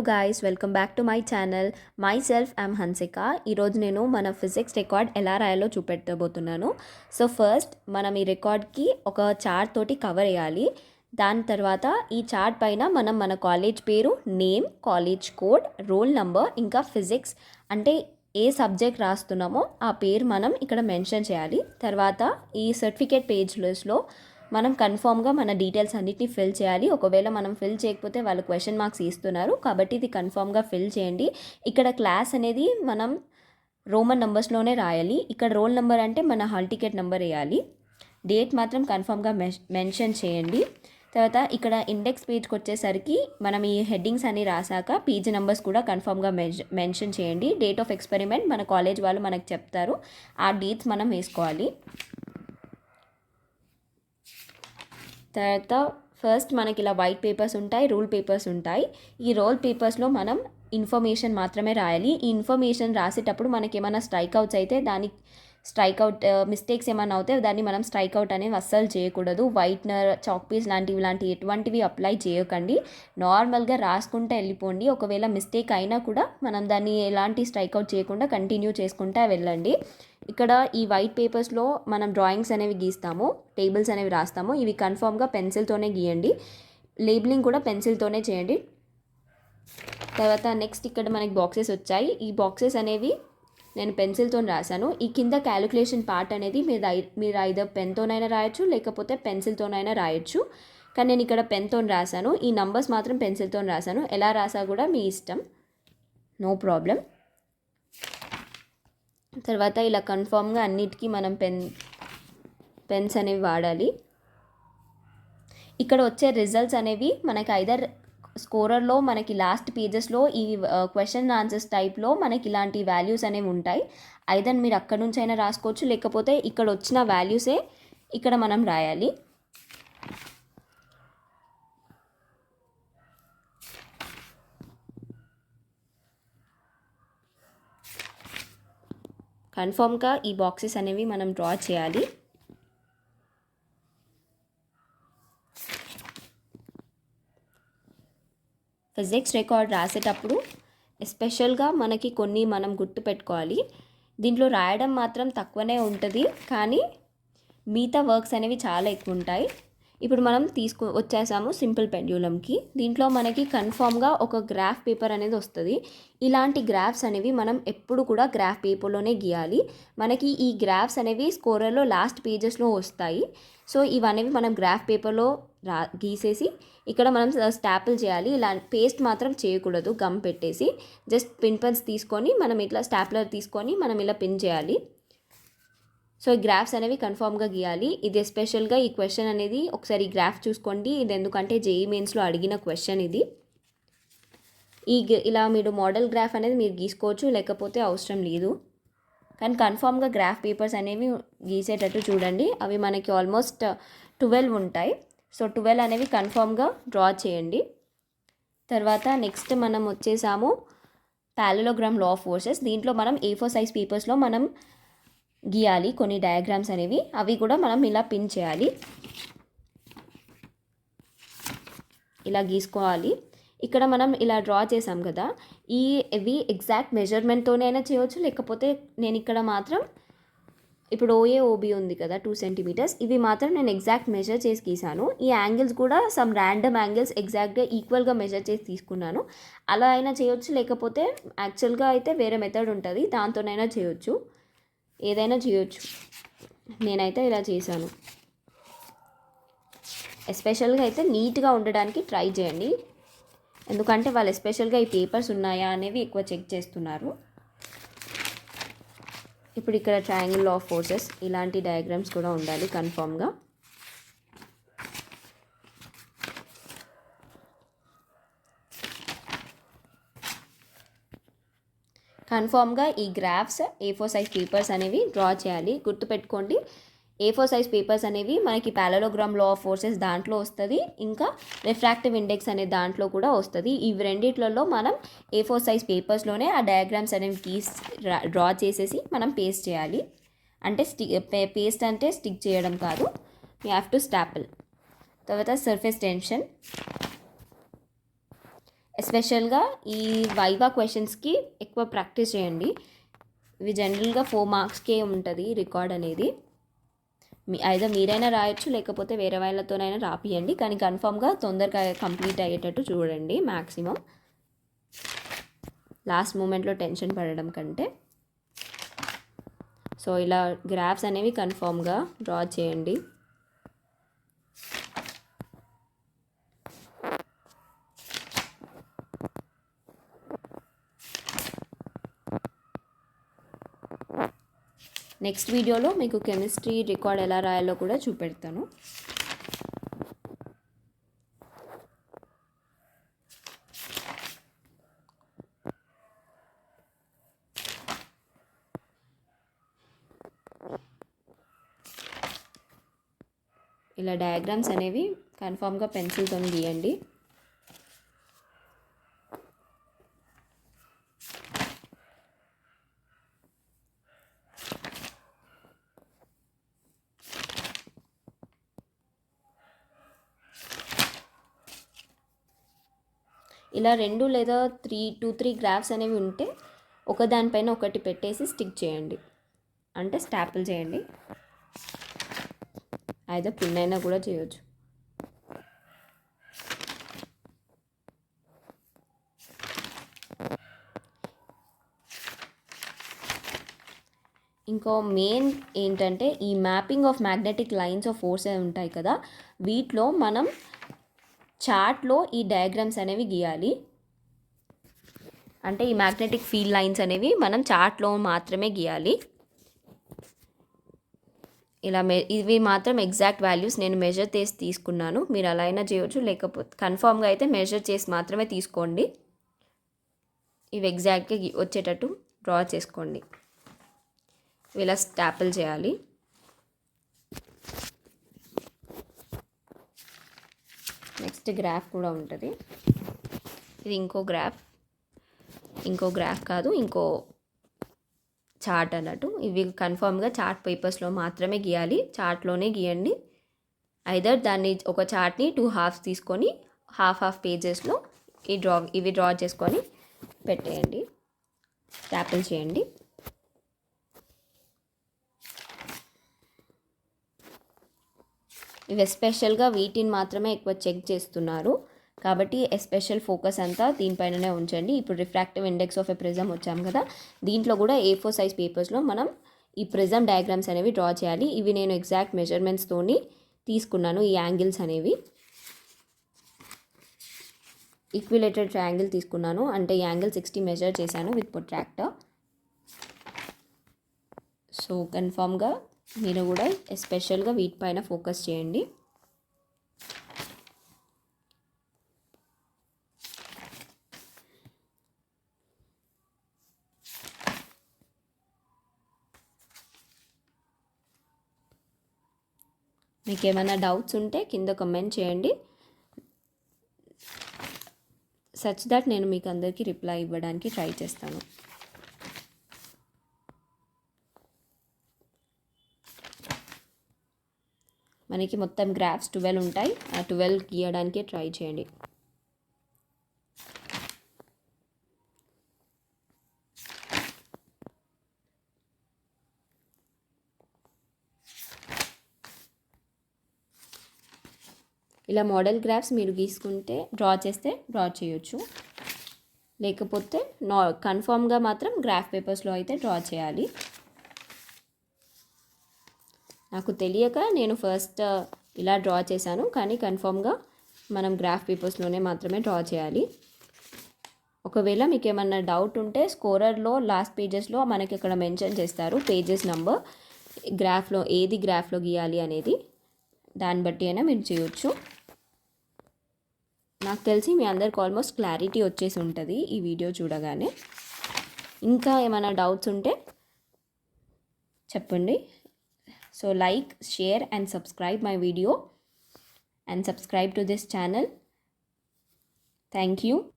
guys, welcome back to my channel. Myself, I'm Hansika. ఈరోజు నేను మన ఫిజిక్స్ రికార్డ్ ఎలా రాయాలో చూపెట్టబోతున్నాను. సో ఫస్ట్ మనం ఈ రికార్డ్కి ఒక చార్ట్ తోటి కవర్ వేయాలి. దాని తర్వాత ఈ చార్ట్ పైన మనం మన కాలేజ్ పేరు, name, college code, roll number, ఇంకా ఫిజిక్స్ అంటే ఏ సబ్జెక్ట్ రాస్తున్నామో ఆ పేరు మనం ఇక్కడ మెన్షన్ చేయాలి. తర్వాత ఈ సర్టిఫికేట్ పేజ్లో మనం కన్ఫామ్గా మన డీటెయిల్స్ అన్నిటిని ఫిల్ చేయాలి. ఒకవేళ మనం ఫిల్ చేయకపోతే వాళ్ళు క్వశ్చన్ మార్క్స్ ఇస్తున్నారు కాబట్టి ఇది కన్ఫామ్గా ఫిల్ చేయండి. ఇక్కడ క్లాస్ అనేది మనం రోమన్ నెంబర్స్లోనే రాయాలి. ఇక్కడ రోల్ నెంబర్ అంటే మన హాల్ టికెట్ నెంబర్ వేయాలి. డేట్ మాత్రం కన్ఫామ్గా మెన్షన్ చేయండి. తర్వాత ఇక్కడ ఇండెక్స్ పేజ్కి వచ్చేసరికి మనం ఈ హెడ్డింగ్స్ అన్ని రాసాక పేజ్ నెంబర్స్ కూడా కన్ఫామ్గా మెన్షన్ చేయండి. డేట్ ఆఫ్ ఎక్స్పెరిమెంట్ మన కాలేజ్ వాళ్ళు మనకు చెప్తారు, ఆ డేట్స్ మనం వేసుకోవాలి. తర్వాత ఫస్ట్ మనకి ఇలా వైట్ పేపర్స్ ఉంటాయి, రూల్ పేపర్స్ ఉంటాయి. ఈ రోల్ పేపర్స్లో మనం ఇన్ఫర్మేషన్ మాత్రమే రాయాలి. ఈ ఇన్ఫర్మేషన్ రాసేటప్పుడు మనకి ఏమైనా స్ట్రైక్అవుట్స్ అయితే దానికి స్ట్రైక్అవుట్ మిస్టేక్స్ ఏమైనా అవుతే దాన్ని మనం స్ట్రైక్అవుట్ అనేవి అస్సలు చేయకూడదు. వైట్నర్, చాక్ పీస్ లాంటివి ఎటువంటివి అప్లై చేయకండి. నార్మల్గా రాసుకుంటూ వెళ్ళిపోండి. ఒకవేళ మిస్టేక్ అయినా కూడా మనం దాన్ని ఎలాంటి స్ట్రైక్అవుట్ చేయకుండా కంటిన్యూ చేసుకుంటూ వెళ్ళండి. ఇక్కడ ఈ వైట్ పేపర్స్లో మనం డ్రాయింగ్స్ అనేవి గీస్తాము, టేబుల్స్ అనేవి రాస్తాము. ఇవి కన్ఫామ్గా పెన్సిల్తోనే గీయండి. లేబులింగ్ కూడా పెన్సిల్తోనే చేయండి. తర్వాత నెక్స్ట్ ఇక్కడ మనకి బాక్సెస్ వచ్చాయి. ఈ బాక్సెస్ అనేవి నేను పెన్సిల్తో రాశాను. ఈ కింద క్యాలిక్యులేషన్ పార్ట్ అనేది మీరు ఐదర్ పెన్తోనైనా రాయొచ్చు, లేకపోతే పెన్సిల్తోనైనా రాయొచ్చు. కానీ నేను ఇక్కడ పెన్తో రాశాను. ఈ నంబర్స్ మాత్రం పెన్సిల్తో రాశాను. ఎలా రాసా కూడా మీ ఇష్టం, నో ప్రాబ్లం. తర్వాత ఇలా కన్ఫామ్గా అన్నిటికీ మనం పెన్స్ అనేవి వాడాలి. ఇక్కడ వచ్చే రిజల్ట్స్ అనేవి మనకి ఐదర్ స్కోరర్లో మనకి లాస్ట్ పేజెస్లో ఈ క్వశ్చన్ ఆన్సర్స్ టైప్లో మనకి ఇలాంటి వాల్యూస్ అనేవి ఉంటాయి. ఐదర్ మీరు అక్కడ నుంచి అయినా రాసుకోవచ్చు, లేకపోతే ఇక్కడ వచ్చిన వాల్యూసే ఇక్కడ మనం రాయాలి. కన్ఫామ్గా ఈ బాక్సెస్ అనేవి మనం డ్రా చేయాలి. ఫిజిక్స్ రికార్డ్ రాసేటప్పుడు ఎస్పెషల్గా మనకి కొన్ని మనం గుర్తు పెట్టుకోవాలి. దీంట్లో రాయడం మాత్రం తక్కువనే ఉంటుంది, కానీ మిగతా వర్క్స్ అనేవి చాలా ఎక్కువ ఉంటాయి. ఇప్పుడు మనం వచ్చేసాము సింపుల్ పెండ్యులంకి. దీంట్లో మనకి కన్ఫామ్గా ఒక గ్రాఫ్ పేపర్ అనేది వస్తుంది. ఇలాంటి గ్రాఫ్స్ అనేవి మనం ఎప్పుడు కూడా గ్రాఫ్ పేపర్లోనే గీయాలి. మనకి ఈ గ్రాఫ్స్ అనేవి స్కోరర్లో లాస్ట్ పేజెస్లో వస్తాయి. సో ఇవనేవి మనం గ్రాఫ్ పేపర్లో గీసేసి ఇక్కడ మనం స్టాపుల్ చేయాలి. ఇలా పేస్ట్ మాత్రం చేయకూడదు, గమ్ పెట్టేసి జస్ట్ పిన్ పెన్స్ తీసుకొని మనం ఇట్లా స్టాప్లర్ తీసుకొని మనం ఇలా పిన్ చేయాలి. సో ఈ గ్రాఫ్స్ అనేవి కన్ఫామ్గా గీయాలి. ఇది ఎస్పెషల్గా ఈ క్వశ్చన్ అనేది ఒకసారి ఈ గ్రాఫ్ చూసుకోండి. ఇది ఎందుకంటే జేఈఈ మెయిన్స్లో అడిగిన క్వశ్చన్ ఇది. ఇలా మీరు మోడల్ గ్రాఫ్ అనేది మీరు గీసుకోవచ్చు, లేకపోతే అవసరం లేదు. కానీ కన్ఫామ్గా గ్రాఫ్ పేపర్స్ అనేవి గీసేటట్టు చూడండి. అవి మనకి ఆల్మోస్ట్ 12 ఉంటాయి. సో 12 అనేవి కన్ఫామ్గా డ్రా చేయండి. తర్వాత నెక్స్ట్ మనం వచ్చేసాము పారలెలోగ్రామ్ లా ఆఫ్ ఫోర్సెస్. దీంట్లో మనం A4 సైజ్ పేపర్స్లో మనం గీయాలి కొన్ని డయాగ్రామ్స్ అనేవి. అవి కూడా మనం ఇలా పిన్ చేయాలి, ఇలా గీసుకోవాలి. ఇక్కడ మనం ఇలా డ్రా చేసాం కదా, ఇవి ఎగ్జాక్ట్ మెజర్మెంట్తోనే అయినా చేయవచ్చు, లేకపోతే నేను ఇక్కడ మాత్రం ఇప్పుడు OA OB ఉంది కదా 2 సెంటీమీటర్స్, ఇవి మాత్రం నేను ఎగ్జాక్ట్ మెజర్ చేసి గీసాను. ఈ యాంగిల్స్ కూడా సమ్ ర్యాండమ్ యాంగిల్స్ ఎగ్జాక్ట్గా ఈక్వల్గా మెజర్ చేసి తీసుకున్నాను. అలా అయినా చేయొచ్చు, లేకపోతే యాక్చువల్గా అయితే వేరే మెథడ్ ఉంటుంది, దాంతోనైనా చేయొచ్చు, ఏదైనా చేయొచ్చు. నేనైతే ఇలా చేశాను. ఎస్పెషల్గా అయితే నీట్గా ఉండడానికి ట్రై చేయండి, ఎందుకంటే వాళ్ళు ఎస్పెషల్గా ఈ పేపర్స్ ఉన్నాయా అనేవి ఎక్కువ చెక్ చేస్తున్నారు. ఇప్పుడు ఇక్కడ ట్రయాంగిల్ లా ఆఫ్ ఫోర్సెస్ ఇలాంటి డయాగ్రామ్స్ కూడా ఉండాలి కన్ఫామ్గా. కన్ఫామ్గా ఈ గ్రాఫ్స్ A4 సైజ్ పేపర్స్ అనేవి డ్రా చేయాలి. గుర్తుపెట్టుకోండి, A4 సైజ్ పేపర్స్ అనేవి మనకి పారలెలోగ్రామ్ లా ఆఫ్ ఫోర్సెస్ దాంట్లో వస్తుంది, ఇంకా రిఫ్రాక్టివ్ ఇండెక్స్ అనే దాంట్లో కూడా వస్తుంది. ఇవి రెండిట్లలో మనం A4 సైజ్ పేపర్స్లోనే ఆ డయాగ్రామ్స్ అనేవి డ్రా చేసేసి మనం పేస్ట్ చేయాలి. అంటే పేస్ట్ అంటే స్టిక్ చేయడం కాదు, యూ హ్యావ్ టు స్టాపుల్. తర్వాత సర్ఫేస్ టెన్షన్. ఎస్పెషల్గా ఈ వైవా క్వశ్చన్స్కి ఎక్కువ ప్రాక్టీస్ చేయండి. ఇవి జనరల్గా 4 మార్క్స్కే ఉంటుంది రికార్డ్ అనేది. ఐదర్ మీరైనా రాయొచ్చు, లేకపోతే వేరే వాళ్ళతోనైనా రాపియండి, కానీ కన్ఫామ్గా తొందరగా కంప్లీట్ అయ్యేటట్టు చూడండి మ్యాక్సిమం, లాస్ట్ మూమెంట్లో టెన్షన్ పడడం కంటే. సో ఇలా గ్రాఫ్స్ అనేవి కన్ఫామ్గా డ్రా చేయండి. నెక్స్ట్ వీడియోలో మీకు కెమిస్ట్రీ రికార్డ్ ఎలా రాయాలో కూడా చూపెడతాను. ఇలా డయాగ్రామ్స్ అనేవి కన్ఫామ్గా పెన్సిల్తో గీయండి. ఇలా 2 లేదా 3 గ్రాఫ్స్ అనేవి ఉంటే ఒకదానిపైన ఒకటి పెట్టేసి స్టిక్ చేయండి, అంటే స్టాపుల్ చేయండి. అయితే పిన్ అయినా కూడా చేయొచ్చు. ఇంకో మెయిన్ ఏంటంటే ఈ mapping of magnetic lines of force ఉంటాయి కదా, వీటిలో మనం చార్ట్లో ఈ డయాగ్రామ్స్ అనేవి గీయాలి. అంటే ఈ మ్యాగ్నెటిక్ ఫీల్డ్ లైన్స్ అనేవి మనం చార్ట్లో మాత్రమే గీయాలి. ఇలా ఇవి మాత్రం ఎగ్జాక్ట్ వాల్యూస్ నేను మెజర్ చేసి తీసుకున్నాను. మీరు అలా అయినా చేయవచ్చు, లేకపోతే కన్ఫామ్గా అయితే మెజర్ చేసి మాత్రమే తీసుకోండి. ఇవి ఎగ్జాక్ట్గా వచ్చేటట్టు డ్రా చేసుకోండి. ఇలా స్టాపుల్ చేయాలి. నెక్స్ట్ గ్రాఫ్ కూడా ఉంటుంది. ఇది ఇంకో గ్రాఫ్ కాదు, ఇంకో చార్ట్ అన్నట్టు. ఇవి కన్ఫామ్గా చార్ట్ పేపర్స్లో మాత్రమే గీయాలి, చార్ట్లోనే గీయండి. ఐదర్ దాన్ని ఒక చార్ట్ని 2 హాఫ్స్ తీసుకొని హాఫ్ పేజెస్లో ఇవి డ్రా చేసుకొని పెట్టేయండి, స్టాపుల్ చేయండి. ఇవి ఎస్పెషల్గా వీటిని మాత్రమే ఎక్కువ చెక్ చేస్తున్నారు కాబట్టి ఎస్పెషల్ ఫోకస్ అంతా దీనిపైననే ఉంచండి. ఇప్పుడు refractive index of a prism వచ్చాం కదా, దీంట్లో కూడా A4 సైజ్ పేపర్స్లో మనం ఈ ప్రిజం డయాగ్రామ్స్ అనేవి డ్రా చేయాలి. ఇవి నేను ఎగ్జాక్ట్ మెజర్మెంట్స్తోని తీసుకున్నాను. ఈ యాంగిల్స్ అనేవి ఈక్విలేటెడ్ ట్రయాంగిల్ తీసుకున్నాను, అంటే ఈ యాంగిల్ 60 మెజర్ చేశాను విత్ ప్రొట్రాక్టర్. సో కన్ఫామ్గా మీరు కూడా ఎస్పెషల్గా వీటిపైన ఫోకస్ చేయండి. మీకు ఏమైనా డౌట్స్ ఉంటే కింద కమెంట్ చేయండి, సచ్ దట్ నేను మీకు అందరికీ రిప్లై ఇవ్వడానికి ట్రై చేస్తాను. మనకి మొత్తం గ్రాఫ్స్ 12 ఉంటాయి, ఆ 12 గీయడానికి ట్రై చేయండి. ఇలా మోడల్ గ్రాఫ్స్ మీరు గీసుకుంటే డ్రా చేయొచ్చు, లేకపోతే కన్ఫామ్గా మాత్రం గ్రాఫ్ పేపర్స్లో అయితే డ్రా చేయాలి. నాకు తెలియక నేను ఫస్ట్ ఇలా డ్రా చేశాను, కానీ కన్ఫామ్గా మనం గ్రాఫ్ పేపర్స్లోనే మాత్రమే డ్రా చేయాలి. ఒకవేళ మీకు ఏమన్నా డౌట్ ఉంటే స్కోరర్లో లాస్ట్ పేజెస్లో మనకి ఇక్కడ మెన్షన్ చేస్తారు పేజెస్ నెంబర్, ఏది గ్రాఫ్లో గీయాలి అనేది, దాన్ని బట్టి అయినా మీరు చేయొచ్చు. నాకు తెలిసి మీ అందరికి ఆల్మోస్ట్ క్లారిటీ వచ్చేసి ఉంటుంది ఈ వీడియో చూడగానే. ఇంకా ఏమైనా డౌట్స్ ఉంటే చెప్పండి. So like, share and subscribe my video and subscribe to this channel. Thank you.